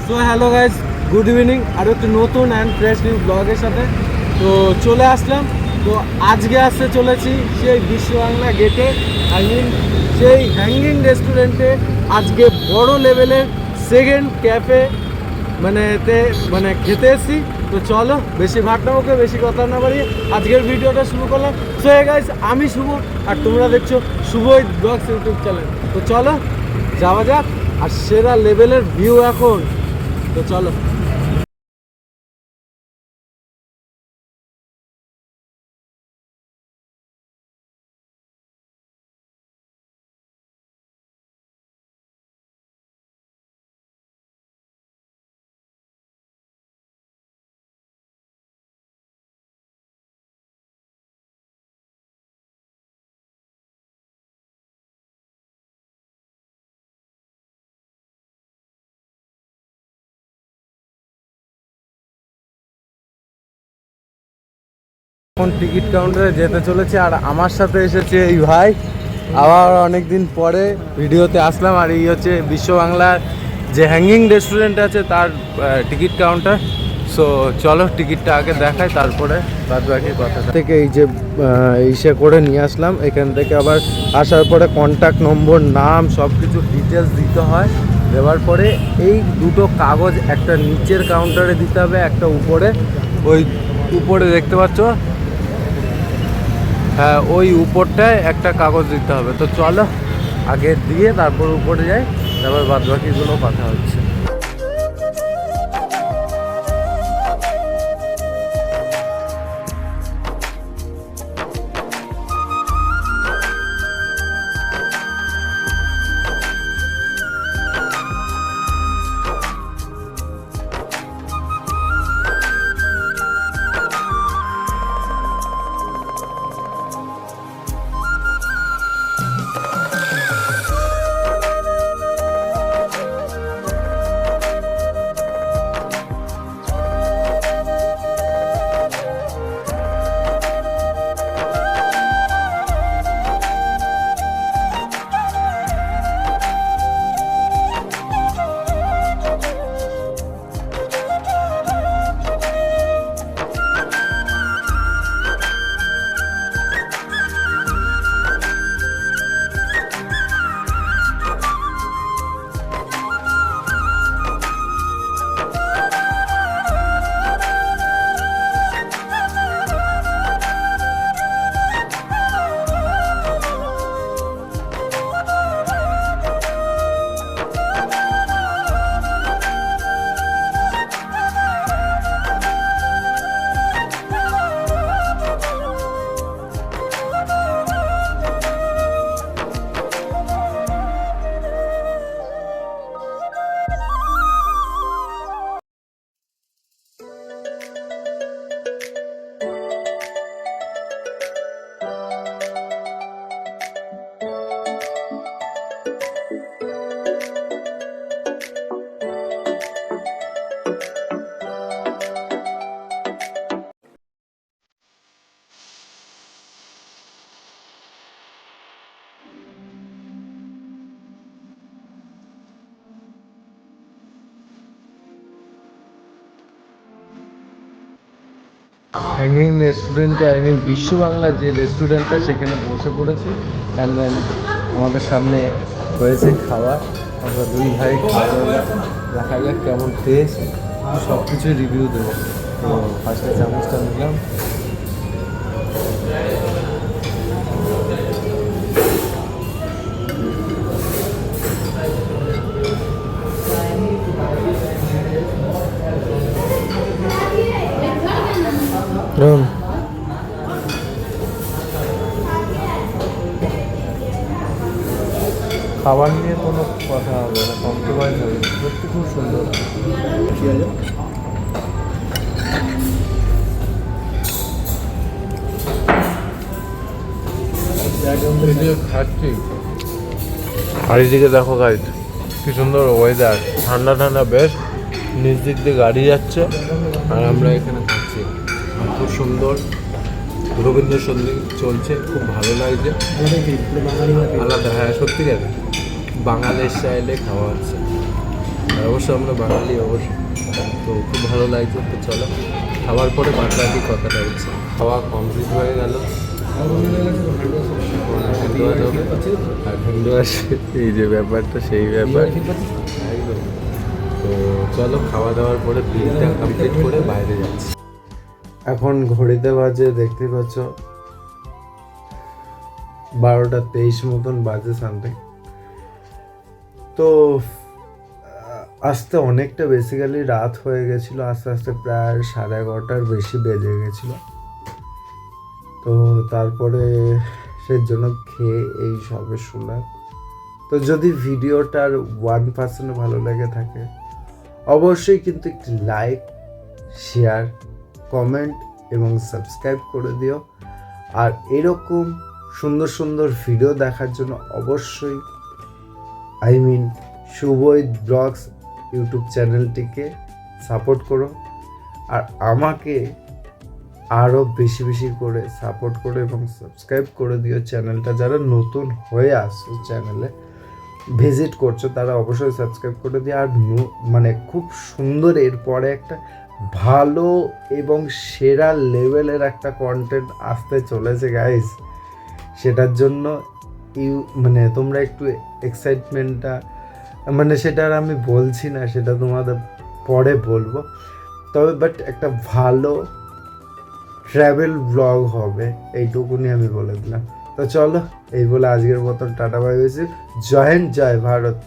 So hello guys, good evening. আর একটু নতুন অ্যান্ড ফ্রেশ নিউ ব্লগের সাথে তো চলে আসলাম। তো আজকে আসতে চলেছি সেই বিশ্ব বাংলা গেটে সেই হ্যাঙ্গিং রেস্টুরেন্টে। আজকে বড় লেভেলের সেকেন্ড ক্যাফে মানে খেতে এসেছি। তো চলো বেশি ভাটনা ওকে বেশি কথা না বাড়িয়ে আজকের ভিডিওটা শুরু করলাম। সো গাইজ, আমি শুভ আর তোমরা দেখছো শুভ ব্লগস ইউটিউব চ্যানেল। তো চলো যাওয়া যাক। আর সেরা লেভেলের ভিউ এখন, তো চলো। এখন টিকিট কাউন্টারে যেতে চলেছে আর আমার সাথে এসেছে এই ভাই। আবার অনেক দিন পরে ভিডিওতে আসলাম। আর এই হচ্ছে বিশ্ব বাংলার যে হ্যাঙ্গিং রেস্টুরেন্ট আছে তার টিকিট কাউন্টার। সো চলো টিকিটটা আগে দেখাই, তারপরে বাদ বাকি কথা থেকে এই যে ইসে করে নিয়ে আসলাম। এখান থেকে আবার আসার পরে কন্ট্যাক্ট নম্বর, নাম, সব কিছু ডিটেলস দিতে হয়। দেওয়ার পরে এই দুটো কাগজ, একটা নিচের কাউন্টারে দিতে হবে, একটা উপরে। ওই উপরে দেখতে পাচ্ছ, হ্যাঁ ওই উপরটায় একটা কাগজ দিতে হবে। তো চলো আগে দিয়ে তারপর উপরে যাই, তারপর বাদ বাকিগুলো কথা হচ্ছে। হ্যাঙ্গিং রেস্টুরেন্টে, বিশ্ব বাংলা যে রেস্টুরেন্টটা, সেখানে বসে পড়েছি। অ্যান্ড দেন আমাদের সামনে হয়েছে খাবার। আমরা দুই ভাই খাওয়া, দেখা যাক কেমন টেস্ট, সব কিছুই রিভিউ দেবো। তো ফার্স্টে চামচটা নিলাম। খাবার নিয়ে কোনো কথা হবে না, কম্প্রোমাইজ হবে, সত্যি খুব সুন্দর। খাচ্ছি আর এদিকে দেখো গাইড, কি সুন্দর ওয়েদার, ঠান্ডা ঠান্ডা বেশ। নিচ দিক দিয়ে গাড়ি যাচ্ছে আর আমরা এখানে খাচ্ছি। খুব সুন্দর রবীন্দ্রসঙ্গীত চলছে, খুব ভালো লাগছে। আলাদা, হ্যাঁ সত্যি বাঙালি স্টাইলে খাওয়া হচ্ছে। আর অবশ্য আমরা বাঙালি অবশ্য, তো খুব ভালো লাগছে। তো চলো খাওয়ার পরে বাকি কথাটা হচ্ছে। খাওয়া কমপ্লিট হয়ে গেল, হ্যান্ড ওয়াশ হবে। আর হ্যান্ড ওয়াশ এই যে ব্যাপারটা সেই ব্যাপার একদম। তো চলো খাওয়া দাওয়ার পরে বিলটা কমপ্লিট করে বাইরে যাচ্ছি। এখন ঘড়িতে বাজে দেখতে পাচ্ছ 12:23 মতন বাজে সামথিং। তো আসতে অনেকটা বেসিক্যালি রাত হয়ে গেছিলো, আস্তে আস্তে প্রায় 11:30 বেশি বেজে গেছিলো। তো তারপরে সেই জন্য খেয়ে এই সবে শুনলাম। তো যদি ভিডিওটার 1% ভালো লেগে থাকে অবশ্যই কিন্তু একটি লাইক, শেয়ার, কমেন্ট এবং সাবস্ক্রাইব করে দিও। আর এরকম সুন্দর সুন্দর ভিডিও দেখার জন্য অবশ্যই শুভই ব্লগস ইউটিউব চ্যানেলটিকে সাপোর্ট করো। আর আমাকে আরও বেশি বেশি করে সাপোর্ট করো এবং সাবস্ক্রাইব করে দিও চ্যানেলটা। যারা নতুন হয়ে আসছো চ্যানেলে ভিজিট করছো তারা অবশ্যই সাবস্ক্রাইব করে দিও। আর মানে খুব সুন্দর এরপরে একটা ভালো এবং সেরা লেভেলের একটা কন্টেন্ট আসতে চলেছে গাইস। সেটার জন্য মানে তোমরা একটু এক্সাইটমেন্টটা মানে সেটা আর আমি বলছি না, সেটা তোমাদের পরে বলবো। তবে বাট একটা ভালো ট্রাভেল ব্লগ হবে এইটুকুনি আমি বলে দিলাম। তো চলো এই বলে আজকের মতন টাটা বাই বাই। জয় হিন্দ, জয় ভারত।